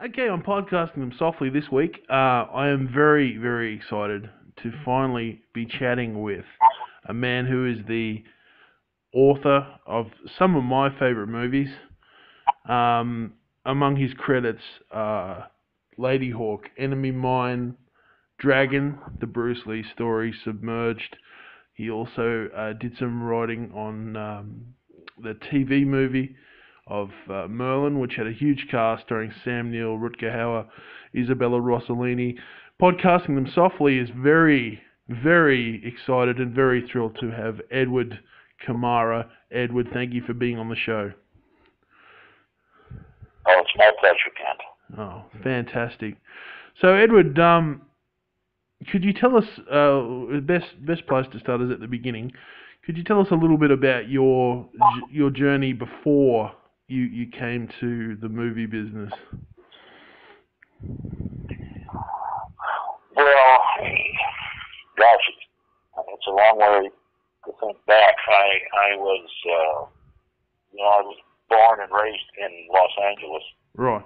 Okay, I'm podcasting them softly this week. I am very, very excited to finally be chatting with a man who is the author of some of my favourite movies. Among his credits, Ladyhawke, Enemy Mine, Dragon, the Bruce Lee story, Submerged. He also did some writing on the TV movie of Merlin, which had a huge cast starring Sam Neill, Rutger Hauer, Isabella Rossellini. Podcasting them softly is very, very excited and very thrilled to have Edward Khmara. Edward, thank you for being on the show. Oh, it's my pleasure, Kent. Oh, fantastic. So, Edward, could you tell us, best place to start is at the beginning. Could you tell us a little bit about your journey before you came to the movie business? Well, gosh, it's a long way to think back. I was born and raised in Los Angeles. Right.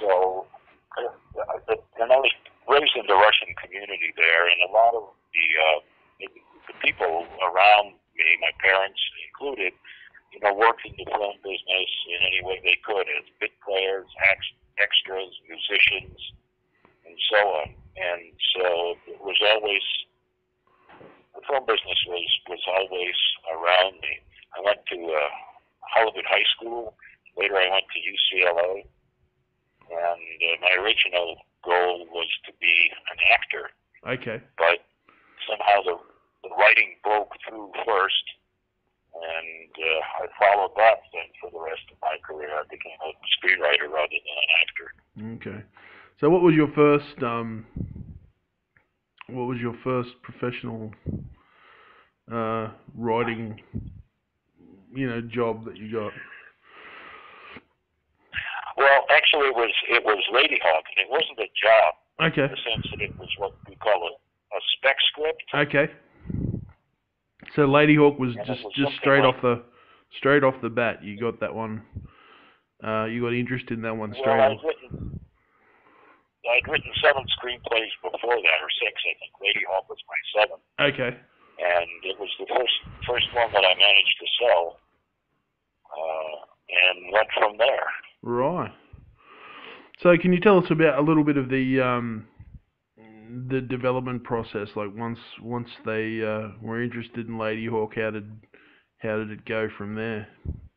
So, and I was raised in the Russian community there, and a lot of the people around me, my parents included, worked in the film business in any way they could as bit players, extras, musicians, and so on. And so it was always, the film business was always around me. I went to Hollywood High School. Later I went to UCLA. And my original goal was to be an actor. Okay. But somehow the writing broke through first. And I followed that then for the rest of my career. I became a screenwriter rather than an actor. Okay. So what was your first professional writing, job that you got? Well, actually, it was Ladyhawke, and it wasn't a job. Okay. In the sense that it was what we call a spec script. Okay. So Ladyhawke was just straight off the bat. You got that one. You got interested in that one straight off. I'd written 7 screenplays before that, or 6, I think. Ladyhawke was my 7th. Okay. And it was the first one that I managed to sell, and went from there. Right. So can you tell us about a little bit of the development process? Like once they were interested in Ladyhawke, how did it go from there?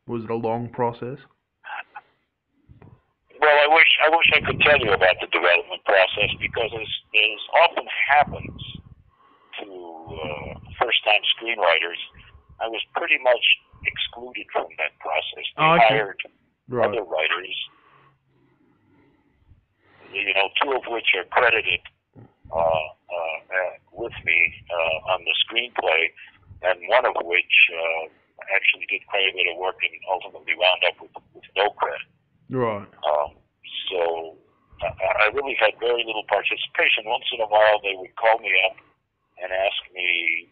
Was it a long process? Well, I wish I could tell you about the development process, because as often happens to first-time screenwriters, I was pretty much excluded from that process. They hired other writers, 2 of which are credited with me on the screenplay, and one of which actually did quite a bit of work and ultimately wound up with no credit. Right. So I really had very little participation. Once in a while, they would call me up and ask me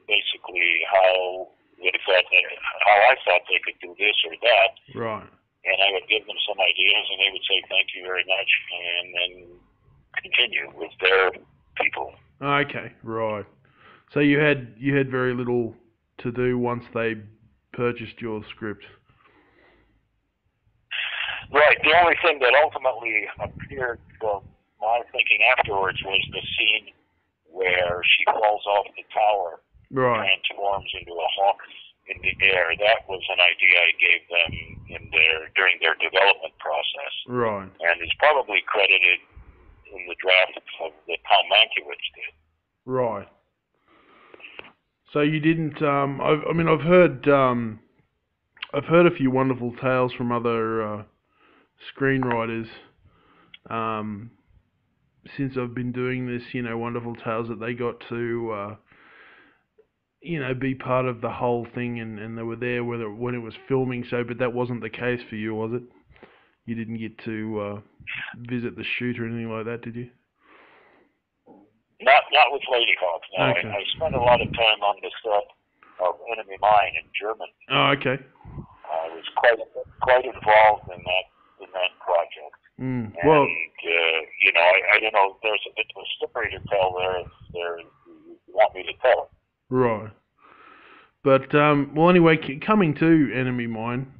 basically how I thought they could do this or that. Right. And I would give them some ideas, and they would say thank you very much, and then continue with their people. Okay, right. So you had very little to do once they purchased your script. Right. The only thing that ultimately appeared from my thinking afterwards was the scene where she falls off the tower, transforms into a hawk in the air. That was an idea I gave them during their development process. Right. And is probably credited in the draft that Tom Mankiewicz did. Right. So you didn't. I've heard a few wonderful tales from other screenwriters. Since I've been doing this, wonderful tales that they got to, be part of the whole thing, and they were there when it was filming. So, but that wasn't the case for you, was it? You didn't get to visit the shoot or anything like that, did you? Not with Ladyhawke. No, Okay. I spent a lot of time on the set of Enemy Mine in Germany. Oh, okay. I was quite involved in that project. Well, you know, I don't know. There's a bit of a story to tell there. If you want me to tell it. right. But well, anyway, coming to Enemy Mine,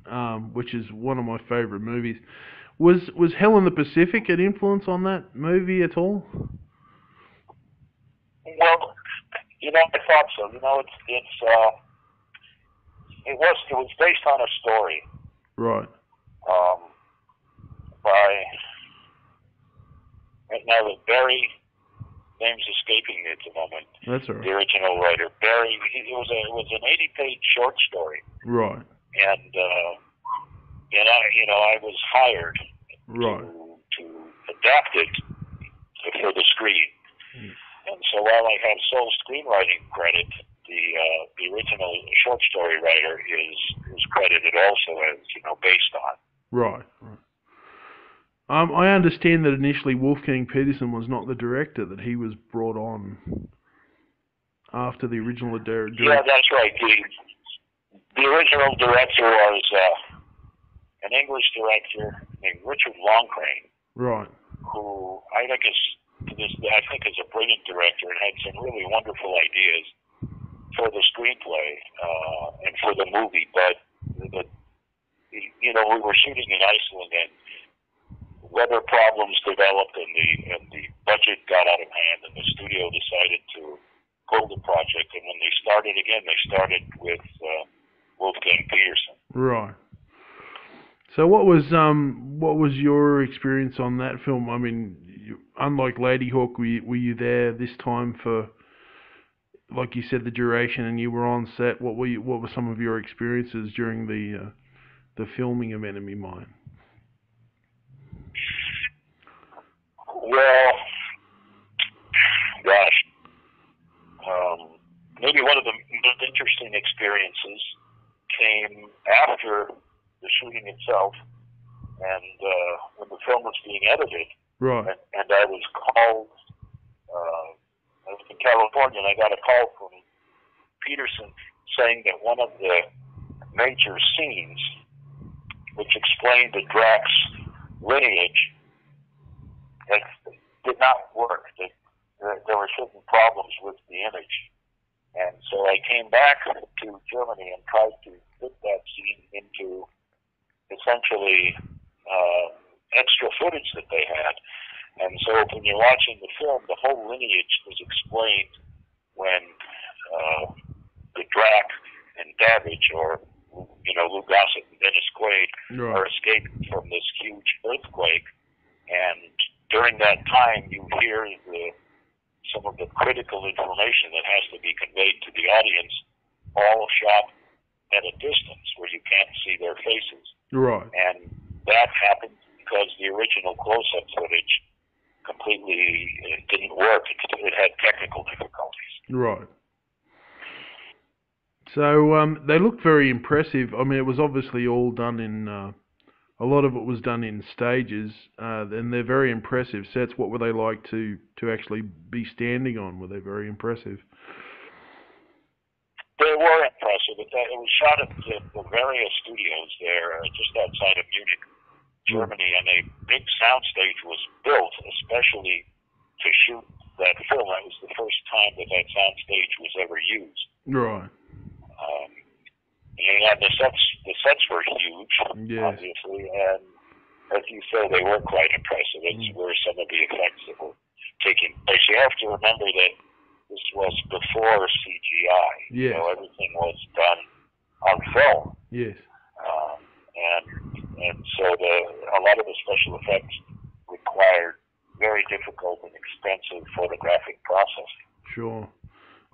which is one of my favourite movies, was Hell in the Pacific an influence on that movie at all? Well, you know, I thought so. You know, it was based on a story. Right. By right now the Barry name's escaping me at the moment. That's all right. The original writer, Barry. It was an 80-page short story. Right. And I was hired to adapt it for the screen. And so while I have sole screenwriting credit, the original short story writer is credited also as, you know, based on. Right. I understand that initially Wolfgang Petersen was not the director, that he was brought on after the original director. Yeah, that's right. The original director was an English director named Richard Longcrane. Right. Who I think is a brilliant director and had some really wonderful ideas for the screenplay and for the movie. But you know, we were shooting in Iceland and weather problems developed and the budget got out of hand and the studio decided to pull the project. And when they started again, they started with Wolfgang Petersen. Right. So what was your experience on that film? I mean, unlike Ladyhawke, were you there this time for, like you said, the duration, and you were on set? What were some of your experiences during the filming of Enemy Mine? Well, gosh, maybe one of the most interesting experiences came after the shooting itself, and when the film was being edited. Right. And I was called. I was in California, and I got a call from Petersen saying that one of the major scenes, which explained the Drac's lineage, did not work. That there were certain problems with the image. And so I came back to Germany and tried to fit that scene into essentially extra footage that they had. And so when you're watching the film, the whole lineage was explained when the Drac and Davidge, or Louis Gossett and Dennis Quaid, are escaping from this huge earthquake. And during that time, you hear some of the critical information that has to be conveyed to the audience, all shot at a distance where you can't see their faces. Right. And that happened because the original close-up footage completely didn't work. It had technical difficulties. Right. So they looked very impressive. I mean, it was obviously all done in... a lot of it was done in stages, and they're very impressive sets. What were they like to actually be standing on? Were they very impressive? They were impressive. It was shot at the various studios there, just outside of Munich, Germany, and a big soundstage was built especially to shoot that film. That was the first time that soundstage was ever used. Right. And the sets were huge, yes. Obviously, and as you say, they were quite impressive. It's were some of the effects that were taking place. You have to remember that this was before CGI. Yes. Everything was done on film. Yes. And so a lot of the special effects required very difficult and expensive photographic processing. Sure.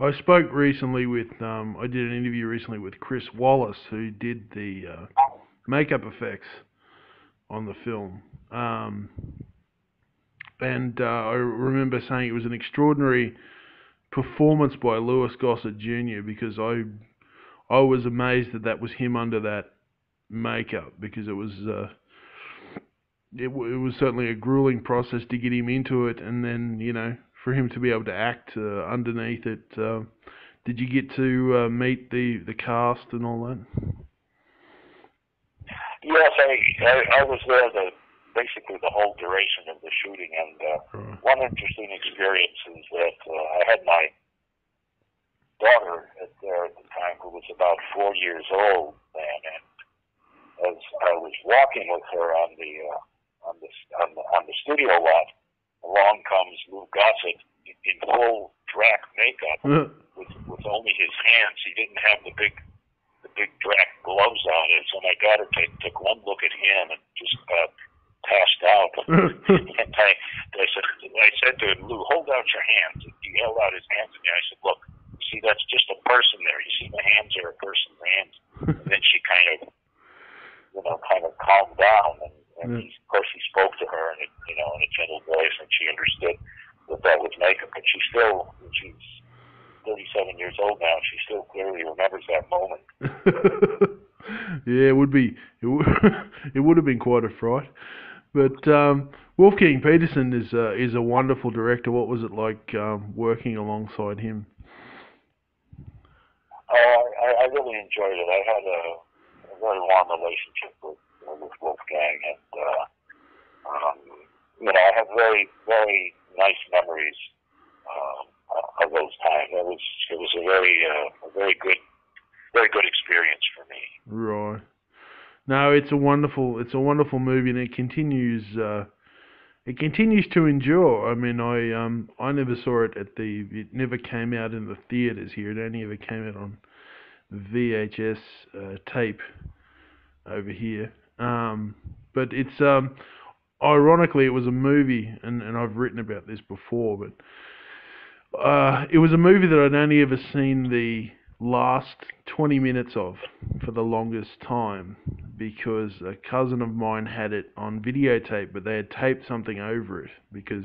I spoke recently with, I did an interview recently with Chris Wallace, who did the makeup effects on the film. And I remember saying it was an extraordinary performance by Louis Gossett Jr. because I was amazed that was him under that makeup, because it was certainly a grueling process to get him into it, and then, for him to be able to act underneath it. Did you get to meet the cast and all that? Yes, I was there basically the whole duration of the shooting. And one interesting experience is that I had my daughter there at the time, who was about 4 years old then, and as I was walking with her on the studio lot, along comes Louis Gossett in full Drac makeup with only his hands. He didn't have the big Drac gloves on it, so my daughter took one look at him and just passed out. And I said to him, Lou, hold out your hands. And he held out his hands at me. I said, look, see, that's just a person there. You see, my hands are a person's hands. And then she kind of calmed down, and of course he spoke to her in a gentle voice, and she understood that was makeup. But she's 37 years old now. She still clearly remembers that moment. Yeah, it would have been quite a fright. But Wolfgang Petersen is a wonderful director. What was it like working alongside him? I really enjoyed it. I had a very warm relationship with Wolfgang, and I have very, very nice memories of those times. It was a very good experience for me. Right. No, it's a wonderful movie, and it continues to endure. I mean, I never saw it it never came out in the theaters here. It only ever came out on VHS tape over here. But it's ironically, it was a movie, and I've written about this before, but it was a movie that I'd only ever seen the last 20 minutes of for the longest time, because a cousin of mine had it on videotape, but they had taped something over it because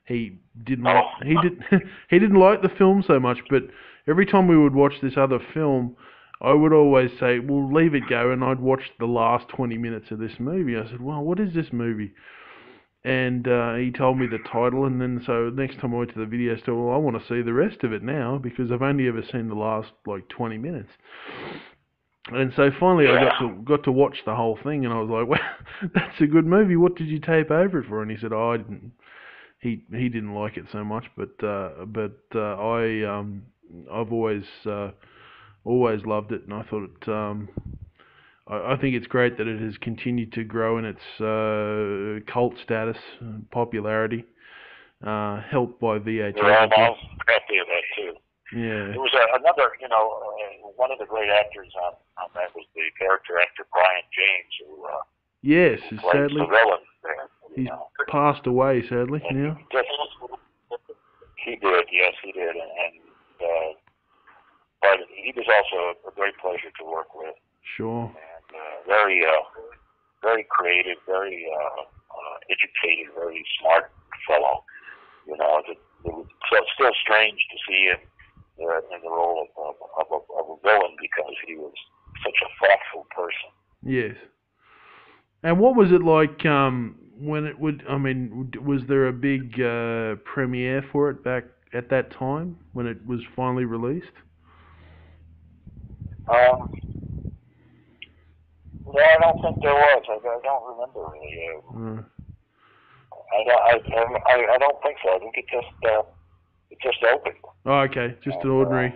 he didn't like the film so much. But every time we would watch this other film, I would always say, well, leave it go, and I'd watch the last 20 minutes of this movie. I said, well, what is this movie? And he told me the title, and then so next time I went to the video store, well, I want to see the rest of it now, because I've only ever seen the last 20 minutes. And so finally I got to watch the whole thing, and I was like, well, that's a good movie. What did you tape over it for? And he said, oh, I didn't. He didn't like it so much, but I've always loved it, and I thought it. I think it's great that it has continued to grow in its cult status and popularity, helped by VHS. Yeah, I was happy of that too. Yeah. There was another, one of the great actors on that was the character actor Brian James, who played sadly the villain there. He's passed away, sadly. And he did, yes, he did, but he was also a great pleasure to work with. Sure. And very creative, very educated, very smart fellow. It was still strange to see him in the role of a villain, because he was such a thoughtful person. Yes. And what was it like when it would? I mean, was there a big premiere for it back at that time when it was finally released? No, I don't think there was. I don't remember really. I don't think so. I think it just opened. Oh, okay, just an ordinary.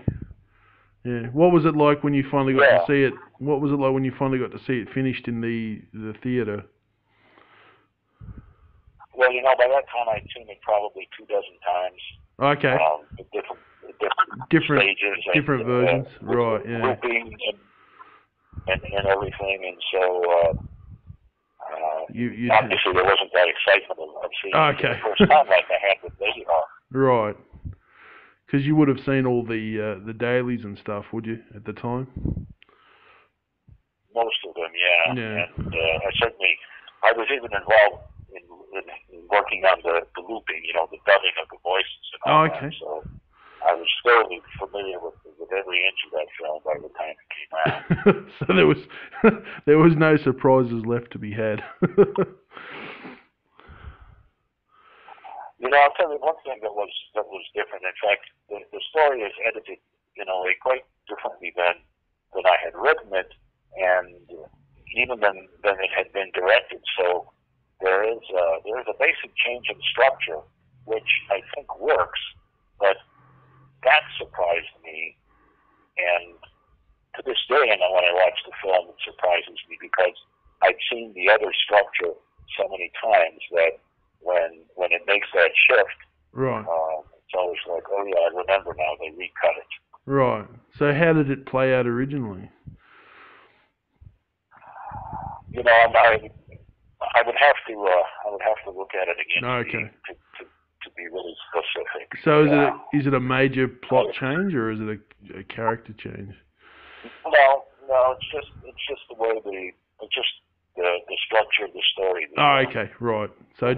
Yeah. What was it like when you finally got to see it? What was it like when you finally got to see it finished in the theater? Well, by that time I'd seen it probably 24 times. Okay. Different stages, different versions, right? Yeah. Looping and everything, and so obviously there wasn't that excitement of seeing it for the first time like I had with Ladyhawke. Right. Because you would have seen all the dailies and stuff, would you, at the time? Most of them, yeah. And I was even involved in working on the looping, the dubbing of the voices and all that. So I was thoroughly familiar with every inch of that film by the time it came out. So there was no surprises left to be had. I'll tell you one thing that was different. In fact, the story is edited, quite differently than I had written it, and even than it had been directed. So there there's a basic change in structure, which I think works, but that surprised me, and to this day, and when I watch the film, it surprises me because I've seen the other structure so many times that when it makes that shift, right. it's always like, oh yeah, I remember now, they recut it. Right. So how did it play out originally? You know, I would have to look at it again to be really specific. So is it a major plot change or is it a character change? No, it's just the way the structure of the story. Okay, right. So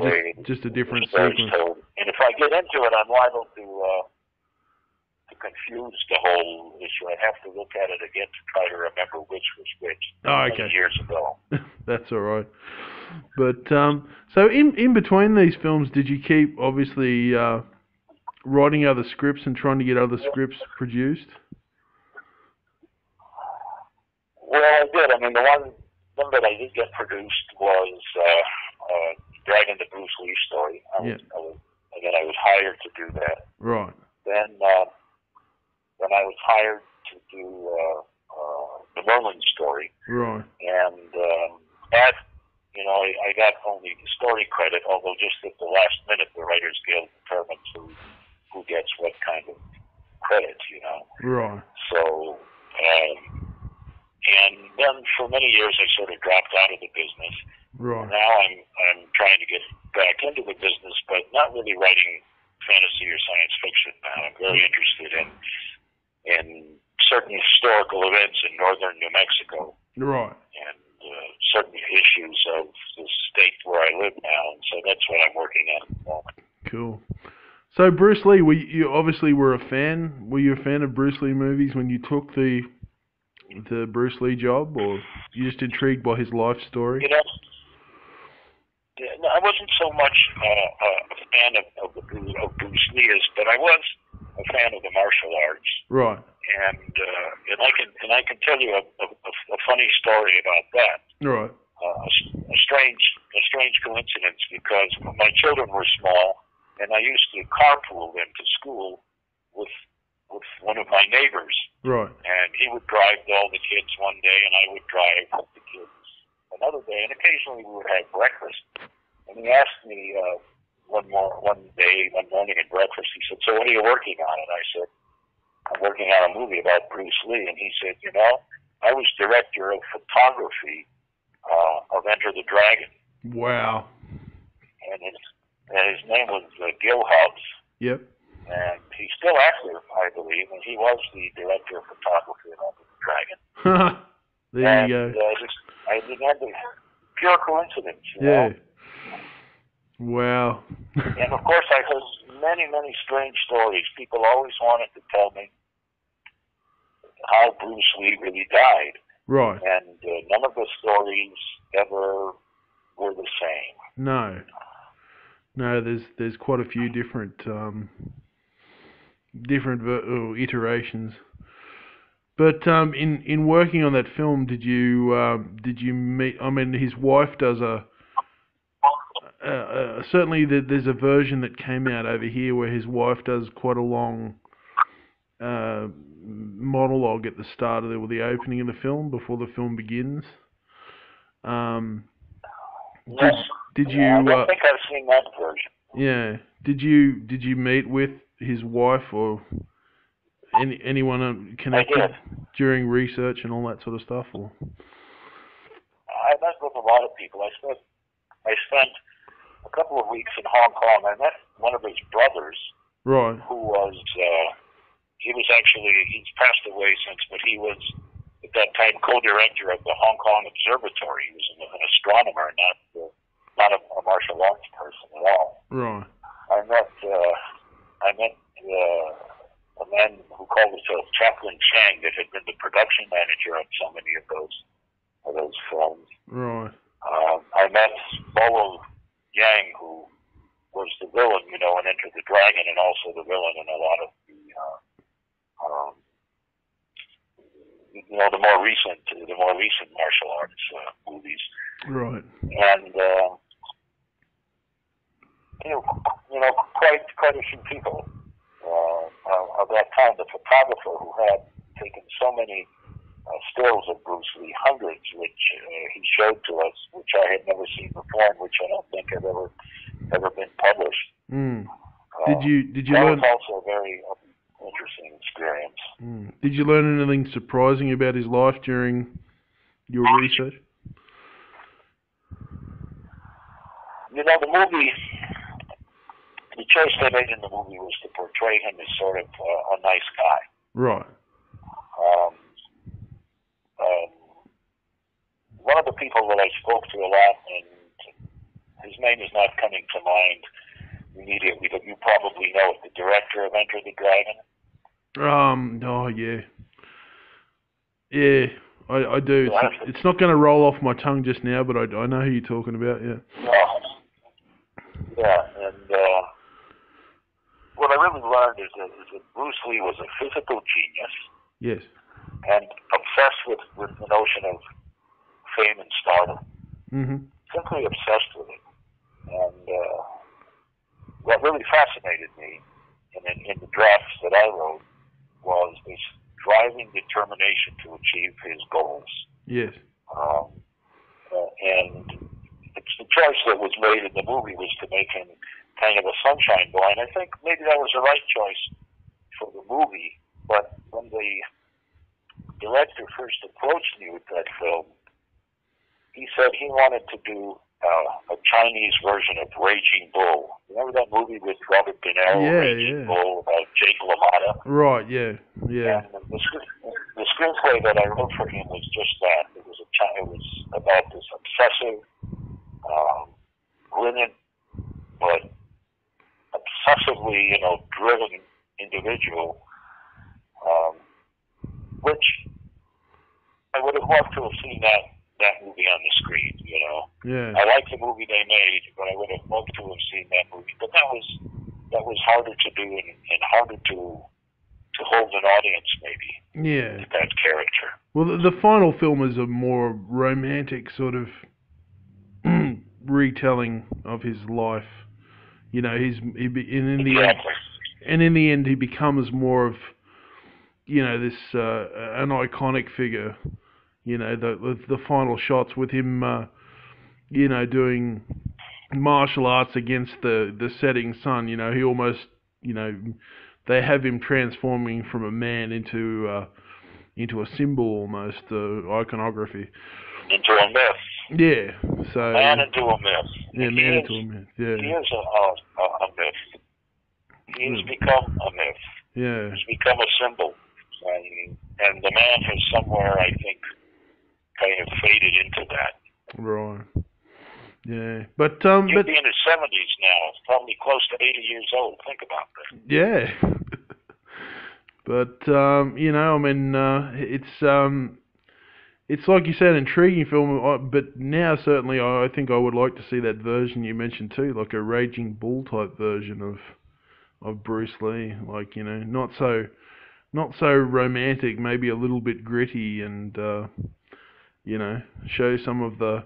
just a different sequence. Told. And if I get into it, I'm liable to confuse the whole issue. I have to look at it again to try to remember which was which. Okay. Years ago. That's all right. But so in between these films, did you keep obviously writing other scripts and trying to get other scripts produced? Well, I did. I mean, the one that I did get produced was Dragon, the Bruce Lee story. I was hired to do that. Right. Then I was hired to do the Merlin story. Right. And I got only the story credit, although just at the last minute the Writers Guild determines who gets what kind of credit, you know. Right. So, and then for many years I sort of dropped out of the business. Right. Now I'm trying to get back into the business, but not really writing fantasy or science fiction now. I'm very interested in certain historical events in northern New Mexico. Right. And certain issues of the state where I live now, and so that's what I'm working on at the moment. Cool. So Bruce Lee, you obviously were a fan. Were you a fan of Bruce Lee movies when you took the Bruce Lee job, or you just intrigued by his life story? You know, I wasn't so much a fan of Bruce Lee, but I was a fan of the martial arts. Right. And I can tell you a funny story about that. Right. A strange coincidence, because my children were small, and I used to carpool them to school with one of my neighbors. Right. And he would drive all the kids one day, and I would drive the kids another day, and occasionally we would have breakfast. And he asked me one morning at breakfast, he said, "So what are you working on?" And I said, "I'm working on a movie about Bruce Lee." And he said, "You know, I was director of photography of Enter the Dragon." Wow. And his name was Gil Hubbs. Yep. And he's still active, I believe, and he was the director of photography of Enter the Dragon. There you go. I began to pure coincidence. You know? Wow. And of course, I heard many, many strange stories. People always wanted to tell me how Bruce Lee really died. Right. And none of the stories ever were the same. No, there's quite a few different iterations. But in working on that film, did you meet? I mean, his wife does certainly there's a version that came out over here where his wife does quite a long monologue at the start of the opening of the film before the film begins. Did you? I don't think I've seen that version. Yeah. Did you meet with his wife or anyone connected during research and all that sort of stuff? Or I met with a lot of people. I spent a couple of weeks in Hong Kong. I met one of his brothers. Right. Who was he's passed away since, but he was at that time co-director of the Hong Kong Observatory. He was an astronomer, not a martial arts person at all. Right. I met a man who called himself Chaplin Chang that had been the production manager of so many of those films. Right. I met Bolo Yang, who was the villain, in Enter the Dragon, and also the villain in a lot of the more recent martial arts movies. Right. And you know, quite a few people of that time. The photographer who had taken so many stills of Bruce Lee, hundreds, which he showed to us, which I had never seen before, and which I don't think have ever been published. Mm. Did you that learn? was also a very interesting experience. Did you learn anything surprising about his life during your research? You know, the movie, the choice they made in the movie was to portray him as sort of a nice guy. Right. One of the people that I spoke to a lot, and his name is not coming to mind immediately, but you probably know it, the director of Enter the Dragon. Oh, yeah. Yeah, I do. It's not going to roll off my tongue just now, but I know who you're talking about, yeah. Yeah, and what I really learned is that Bruce Lee was a physical genius. Yes. And obsessed with the notion of fame and stardom. Mm-hmm. Simply obsessed with it. And what really fascinated me in the drafts that I wrote was this driving determination to achieve his goals. Yes. And the choice that was made in the movie was to make him kind of a sunshine boy. And I think maybe that was the right choice for the movie. But when the director first approached me with that film, he said he wanted to do a Chinese version of Raging Bull. Remember that movie with Robert De Niro, Raging Bull, about Jake LaMotta? Right, yeah. And the screenplay that I wrote for him was just that. It was about this obsessive, brilliant, but obsessively, driven individual, which I would have loved to have seen that movie on the screen, Yeah. I like the movie they made, but I would have loved to have seen that movie. But that was harder to do and harder to hold an audience, maybe. Yeah. With that character. Well, the final film is a more romantic sort of retelling of his life. In the end he becomes more of this an iconic figure. The final shots with him doing martial arts against the setting sun. He almost they have him transforming from a man into a symbol almost, iconography. Into a myth. Yeah. So man into a myth. Yeah, man into a myth. Yeah. He is a myth. He has become a myth. Yeah. He's become a symbol. And the man has somewhere, I think, kind of faded into that. Right. Yeah. But he'll be in his 70s now, probably close to 80 years old. Think about that. Yeah. But it's like you said, an intriguing film. But now, certainly, I think I would like to see that version you mentioned too, like a Raging Bull type version of Bruce Lee. Like not so romantic, maybe a little bit gritty, and show some of the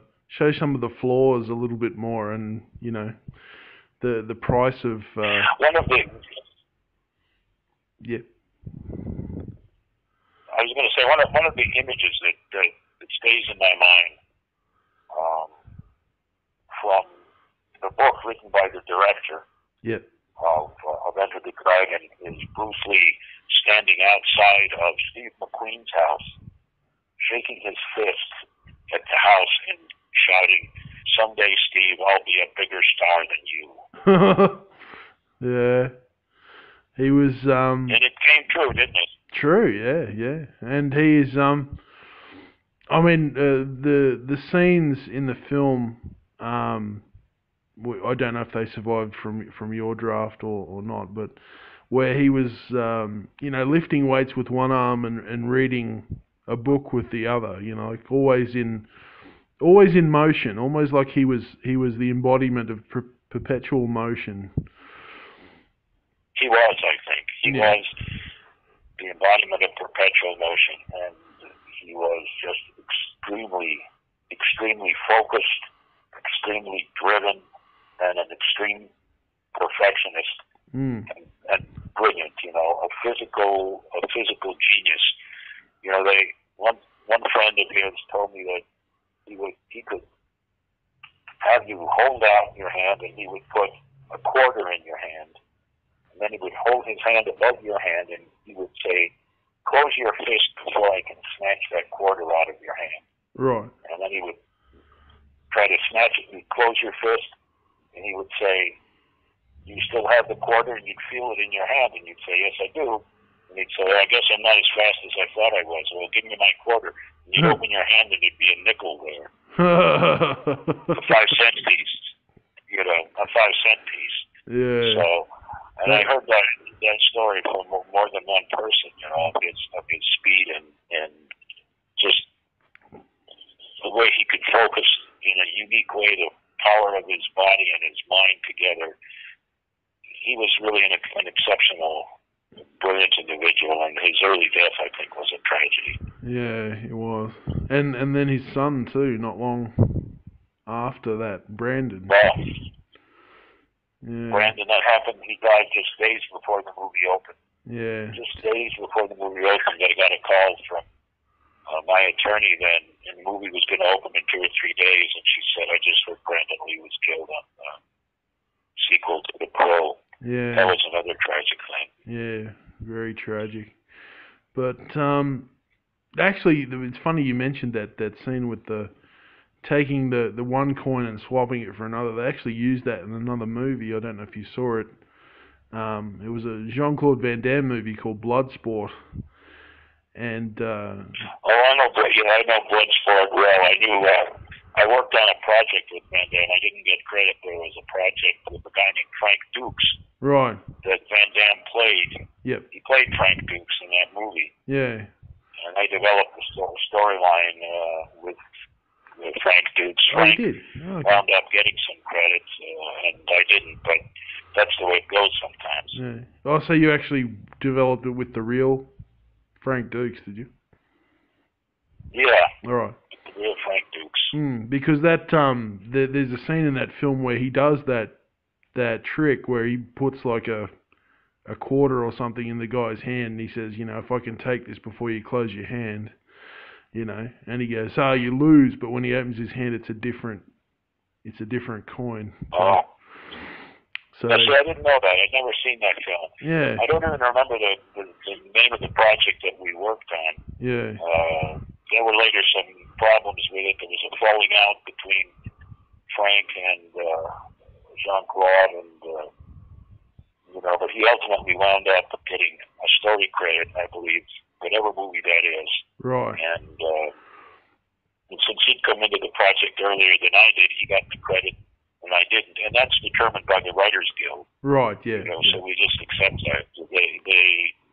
flaws a little bit more, and the price of one of the. Yeah. I was going to say one of the images that stays in my mind from the book written by the director of Enter the Dragon is Bruce Lee standing outside of Steve McQueen's house, shaking his fist at the house and shouting, "Someday, Steve, I'll be a bigger star than you." Yeah. He was and it came true, didn't it? True, yeah. And he is the scenes in the film, I don't know if they survived from your draft or not, but where he was lifting weights with one arm and reading a book with the other, like always in motion, almost like he was the embodiment of perpetual motion. He was, I think. He was the embodiment of perpetual motion, and he was just extremely focused, extremely driven, and an extreme and brilliant. You know, a physical genius. You know, one friend of his told me that he could have you hold out your hand, and he would put a quarter in your hand, and then he would hold his hand above your hand, and he would say, "Close your fist before I can snatch that quarter out of your hand." Right. And then he would try to snatch it. He'd close your fist, and he would say, "You still have the quarter?" And you'd feel it in your hand, and you'd say, "Yes, I do." And he'd say, "I guess I'm not as fast as I thought I was. Well, give me my quarter." And you'd open your hand, and there'd be a nickel there. A 5-cent piece. You know, a 5-cent piece. Yeah. So, and I heard that story from more than one person, you know, of his speed and just the way he could focus in a unique way, the power of his body and his mind together. He was really an exceptional, brilliant individual, and his early death, I think, was a tragedy. Yeah, it was. And then his son, too, not long after that, Brandon. Well, yeah. Brandon, that happened. He died just days before the movie opened. Yeah. Just days before the movie opened, I got a call from my attorney then, and the movie was going to open in 2 or 3 days, and she said, "I just heard Brandon Lee was killed on the sequel to The Crow." Yeah. That was another tragic thing. Yeah, very tragic. But actually, it's funny you mentioned that scene with the taking the one coin and swapping it for another. They actually used that in another movie. I don't know if you saw it. It was a Jean-Claude Van Damme movie called Bloodsport. And I know Bloodsport well. I knew I worked on a project with Van Damme. I didn't get credit. There was a project with a guy named Frank Dukes. Right. That Van Damme played. Yep. He played Frank Dukes in that movie. Yeah. And I developed the storyline with Frank Dukes. Frank wound up getting some credits, and I didn't, but that's the way it goes sometimes. Yeah. Oh, so you actually developed it with the real Frank Dukes, did you? Yeah. All right. With the real Frank Dukes. Because that there's a scene in that film where he does that trick where he puts like a quarter or something in the guy's hand, and he says, you know, if I can take this before you close your hand, you know, and he goes, "Oh, you lose," but when he opens his hand, it's a different coin. Oh. So I didn't know that. I'd never seen that film. Yeah. I don't even remember the name of the project that we worked on. Yeah. There were later some problems with it. There was a falling out between Frank and Jean-Claude, and you know, but he ultimately wound up getting a story credit, I believe, whatever movie that is. Right. And since he'd come into the project earlier than I did, he got the credit and I didn't, and that's determined by the Writers Guild. Right. Yeah. You know, so we just accept that. They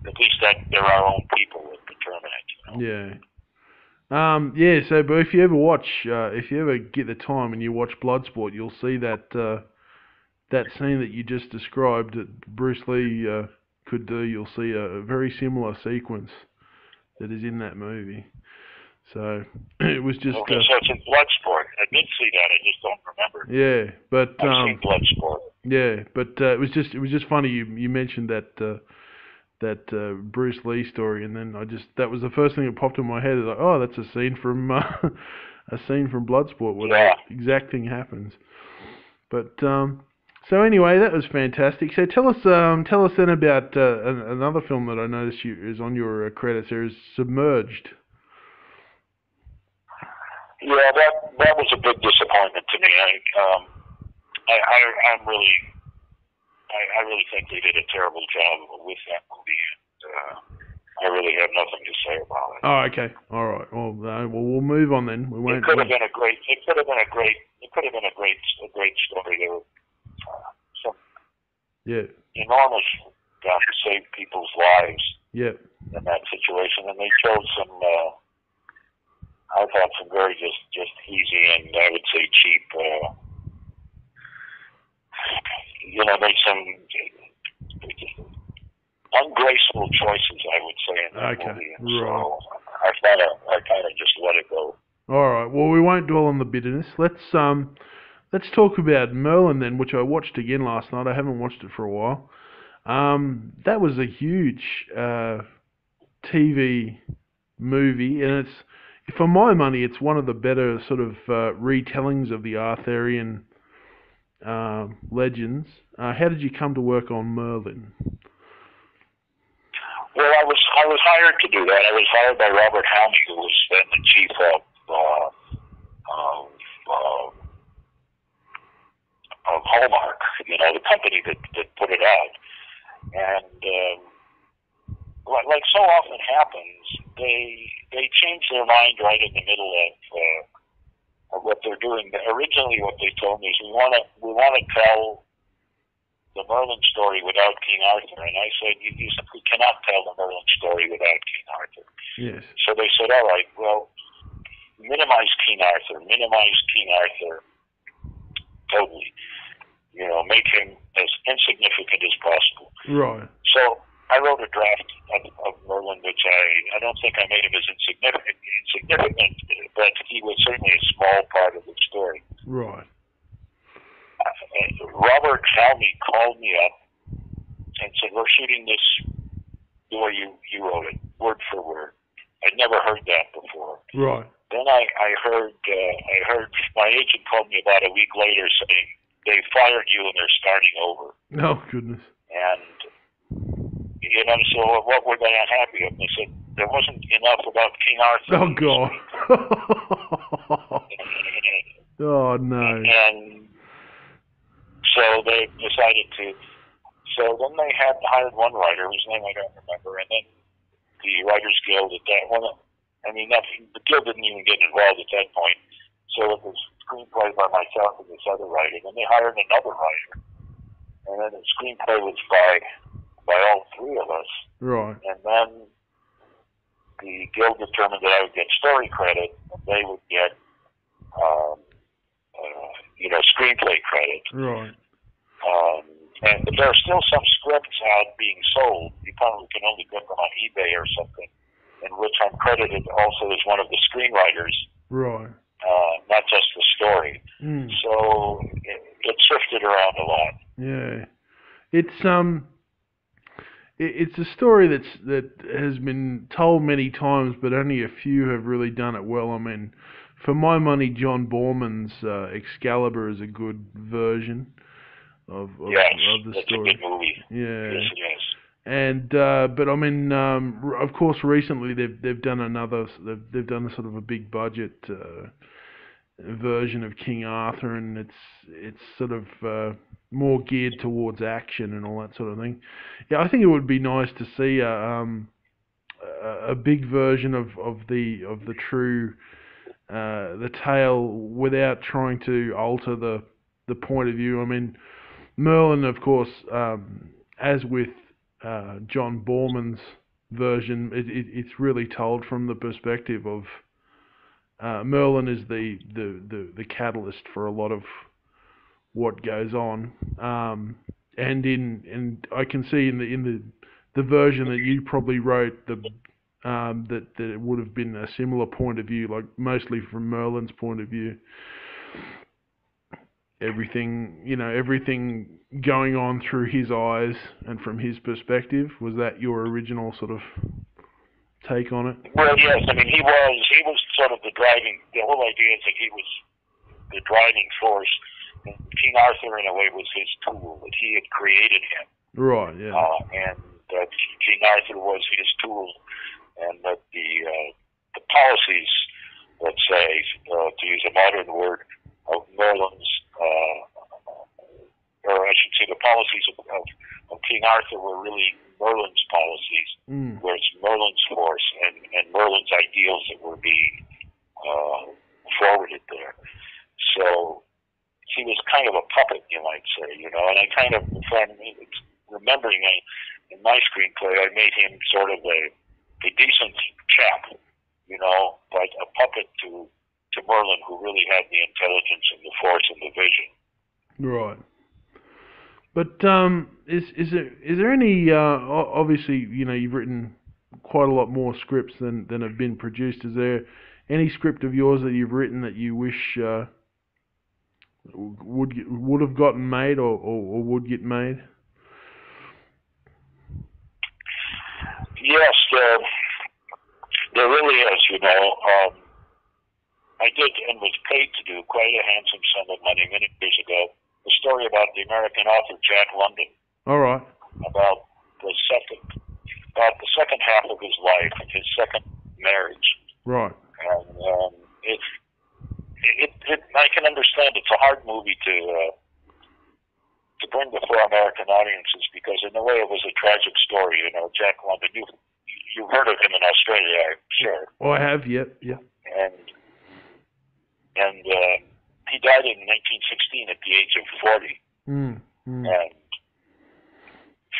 at least that they're our own people that determine it. You know? Yeah. Yeah. So, but if you ever get the time and you watch Bloodsport, you'll see that that scene that you just described that Bruce Lee could do. You'll see a very similar sequence that is in that movie. So it was just. Okay, so it's in Bloodsport. I did see that. I just don't remember. Yeah, but I've seen Bloodsport. Yeah, but it was just funny you mentioned that Bruce Lee story, and then that was the first thing that popped in my head. Is like, oh, that's a scene from Bloodsport where that exact thing happens. But so anyway, that was fantastic. So tell us then about another film that I noticed is on your credits. There is Submerged. Yeah, that was a big disappointment to me. I really think they did a terrible job with that movie, and I really have nothing to say about it. Oh, okay, all right. Well, we'll move on then. We won't. It could have been a great story. There were some enormous to save people's lives. Yeah. In that situation, and they chose some. I thought some very just easy and I would say cheap. You know, made some ungraceful choices, I would say, in that movie. And right. So I kind of just let it go. All right. Well, we won't dwell on the bitterness. Let's talk about Merlin then, which I watched again last night. I haven't watched it for a while. That was a huge TV movie, and for my money, it's one of the better sort of retellings of the Arthurian legends. How did you come to work on Merlin? Well, I was hired to do that. I was hired by Robert Halmy, who was then the chief of Hallmark, the company that put it out. And like so often happens, they change their mind right in the middle of what they're doing. Originally, what they told me is we want to tell the Merlin story without King Arthur, and I said you simply cannot tell the Merlin story without King Arthur. Yes. So they said, all right, well, minimize King Arthur totally. Make him as insignificant as possible. Right. So I wrote a draft of Merlin, which I don't think I made him as insignificant, but he was certainly a small part of the story. Right. Robert Halmy called me up and said, we're shooting this the way you wrote it, word for word. I'd never heard that before. Right. Then I heard my agent called me about a week later saying, they fired you and they're starting over. Oh, goodness. And, so what were they unhappy of? They said, there wasn't enough about King Arthur. Oh, God. Oh, no. And so they decided so then they hired one writer, whose name I don't remember, and then the Writers Guild at that one. The Guild didn't even get involved at that point. So it was screenplay by myself and this other writer. Then they hired another writer, and then the screenplay was by all three of us. Right. And then the Guild determined that I would get story credit, and they would get, screenplay credit. Right. But there are still some scripts out being sold. You probably can only get them on eBay or something, in which I'm credited also as one of the screenwriters. Right. Not just the story. Mm. So it shifted around a lot. Yeah. It's a story that has been told many times, but only a few have really done it well. I mean, for my money, John Borman's Excalibur is a good version of the that's story. A good movie. Yeah. Yes, it is. And but I mean, of course, recently they've done they've done a sort of a big budget version of King Arthur, and it's sort of more geared towards action and all that sort of thing. Yeah, I think it would be nice to see a big version of the true the tale without trying to alter the point of view. I mean, Merlin, of course, as with John Borman's version, it's really told from the perspective of Merlin is the catalyst for a lot of what goes on, and I can see in the version that you probably wrote that it would have been a similar point of view, like mostly from Merlin's point of view. Everything going on through his eyes and from his perspective. Was that your original sort of take on it? Well, yes. I mean, he was sort of the whole idea is that he was the driving force. And King Arthur, in a way, was his tool, that he had created him. Right, yeah. And that King Arthur was his tool, and that the policies, let's say, to use a modern word, of Merlin's, or I should say the policies of King Arthur were really Merlin's policies, where it's Merlin's force and Merlin's ideals that were being forwarded there. So he was kind of a puppet, you might say, and I kind of, remembering in my screenplay, I made him sort of a decent chap, but a puppet to Merlin, who really had the intelligence and the force and the vision. Right. But is there any obviously you've written quite a lot more scripts than have been produced. Is there any script of yours that you've written that you wish would have gotten made or would get made? Yes, there really is. I did and was paid to do quite a handsome sum of money many years ago. The story about the American author Jack London. All right. About the second half of his life and his second marriage. Right. And I can understand it's a hard movie to bring before American audiences because in a way it was a tragic story. Jack London. You've heard of him in Australia, I'm sure. Oh, I have. Yep. Yeah. And he died in 1916 at the age of 40. And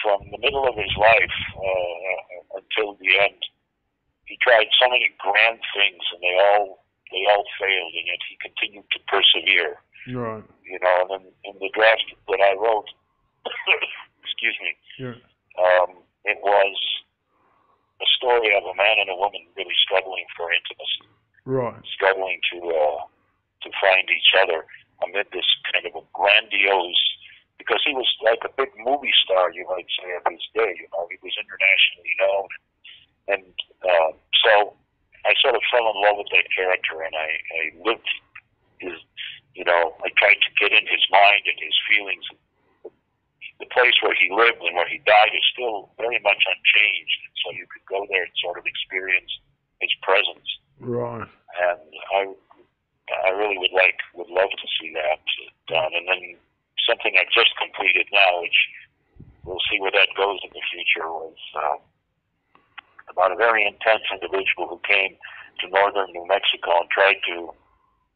from the middle of his life until the end, he tried so many grand things, and they all failed, and yet he continued to persevere. Right. And in the draft that I wrote, excuse me, it was a story of a man and a woman really struggling for intimacy. Right. Struggling to find each other amid this kind of a grandiose, because he was like a big movie star, you might say, of his day. He was internationally known. And so I sort of fell in love with that character, and I lived his, I tried to get in his mind and his feelings. The place where he lived and where he died is still very much unchanged, and so you could go there and sort of experience his presence. Right. And I really would love to see that done. And then something I just completed now, which we'll see where that goes in the future, was about a very intense individual who came to northern New Mexico and tried to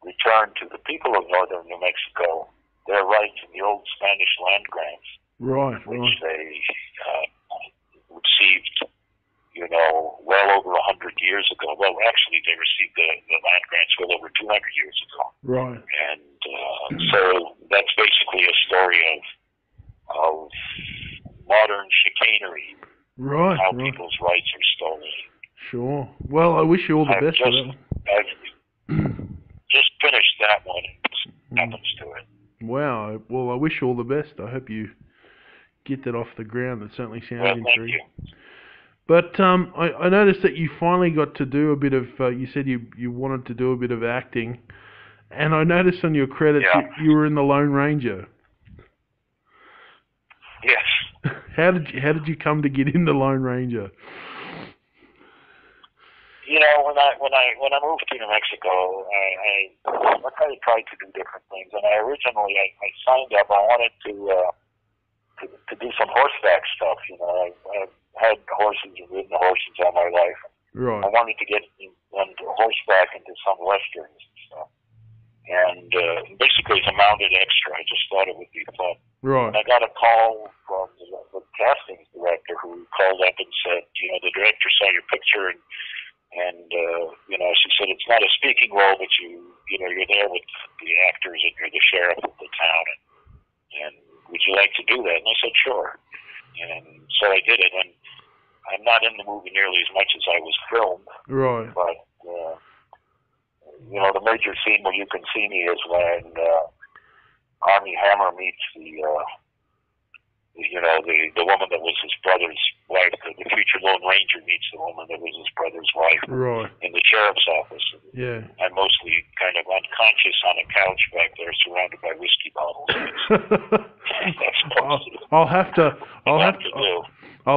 return to the people of northern New Mexico their rights in the old Spanish land grants, which they received, well over 100 years ago. Well, actually, they received the land grants well over 200 years ago. Right. And so that's basically a story of modern chicanery. Right. How people's rights are stolen. Sure. Well, I wish you all the best for that. I've just finished that one. It happens to it. Wow. Well, I wish you all the best. I hope you get that off the ground. It certainly sounds intriguing. Thank you. But I noticed that you finally got to do a bit of, you said you wanted to do a bit of acting, and I noticed on your credits you were in The Lone Ranger. Yes. How did you come to get in The Lone Ranger? When I moved to New Mexico, I kind of tried to do different things, and I originally signed up. I wanted to do some horseback stuff. I've had horses and ridden horses all my life. Right. I wanted to get into horseback into some westerns and stuff. And basically, as a mounted extra, I just thought it would be fun. Right. And I got a call from the casting director who called up and said, the director saw your picture and she said it's not a speaking role, but you're there with the actors and you're the sheriff of the town, and would you like to do that? And I said sure. And so I did it, and I'm not in the movie nearly as much as I was filmed. Right. But the major scene where you can see me is when Armie Hammer meets the woman that was his brother's wife. The future Lone Ranger meets the woman that was his brother's wife. Right. In the sheriff's office. Yeah. I'm mostly kind of unconscious on a couch back there, surrounded by whiskey bottles. I'll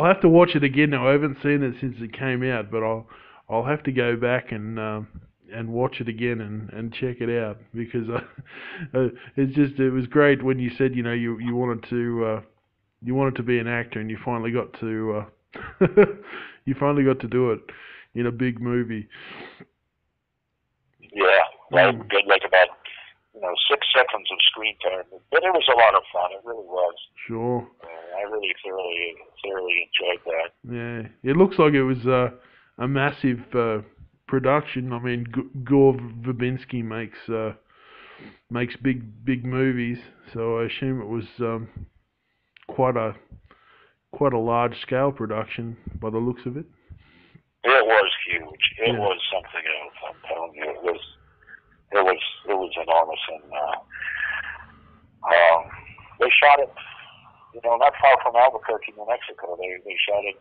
have to watch it again now. I haven't seen it since it came out, but I'll have to go back and watch it again and check it out, because it was great when you said you wanted to be an actor, and you finally got to do it in a big movie. Yeah, I did like about 6 seconds of screen time, but it was a lot of fun. It really was. Sure. I really thoroughly enjoyed that. Yeah, it looks like it was a massive production. I mean, Gore Verbinski makes big movies, so I assume it was quite a large scale production by the looks of it. It was huge. It was something else. I'm telling you, it was enormous, and they shot it, not far from Albuquerque, New Mexico. They shot it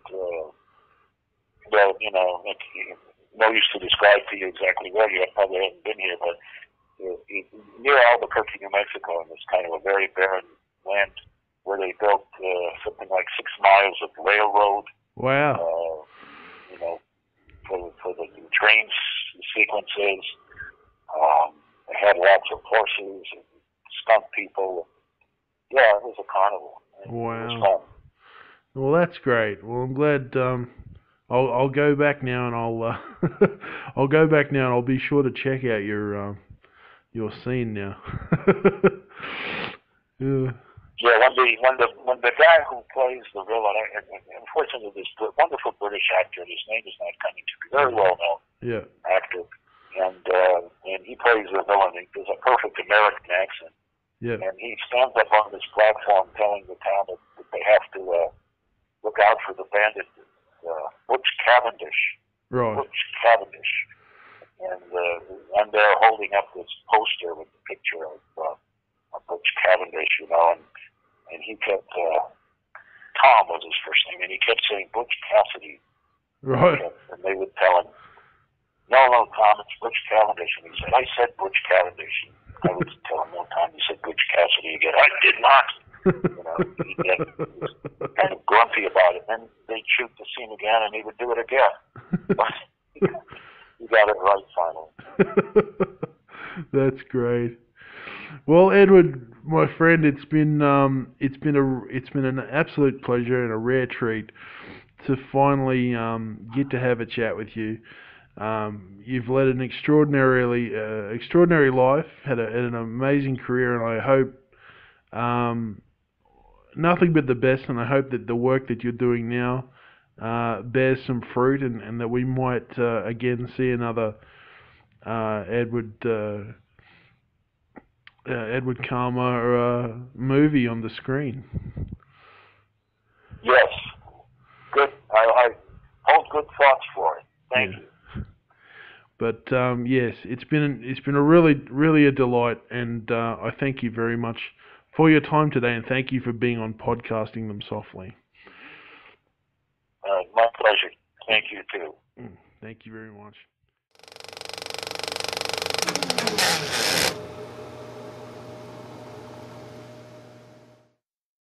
well, you know, no use to describe to you exactly where you probably haven't been here, but near Albuquerque, New Mexico, in this kind of a very barren land where they built something like 6 miles of railroad. Wow. You know, for the train sequences. They had lots of horses and skunk people. Yeah, it was a carnival. Wow. It was fun. Well, that's great. Well, I'm glad. I'll go back now and I'll I'll go back now and I'll be sure to check out your scene now. Yeah. Yeah, when the guy who plays the villain, unfortunately, this wonderful British actor, his name is not coming to me, very well known actor, and he plays the villain. He does a perfect American accent. Yeah. And he stands up on this platform telling the town that they have to look out for the bandit, Butch Cavendish. Right. Butch Cavendish. And they're holding up this poster with the picture of Butch Cavendish, you know, and he kept, Tom was his first name, and he kept saying Butch Cassidy. Right. And they would tell him, no, Tom, it's Butch Cavendish. And he said, I said Butch Cavendish. I would tell him one time, he said Butch Cassidy again. I did not. You know, he was kind of grumpy about it. Then they'd shoot the scene again, and he would do it again. But he got it right finally. That's great. Well, Edward, my friend, it's been an absolute pleasure and a rare treat to finally get to have a chat with you. You've led an extraordinary life, had an amazing career, and I hope nothing but the best. And I hope that the work that you're doing now bears some fruit, and that we might again see another Edward Khmara movie on the screen. Yes, good. I hold good thoughts for it. Thank you. But yes, it's been a really a delight, and I thank you very much for your time today, and thank you for being on Podcasting Them Softly. My pleasure. Thank you too. Thank you very much.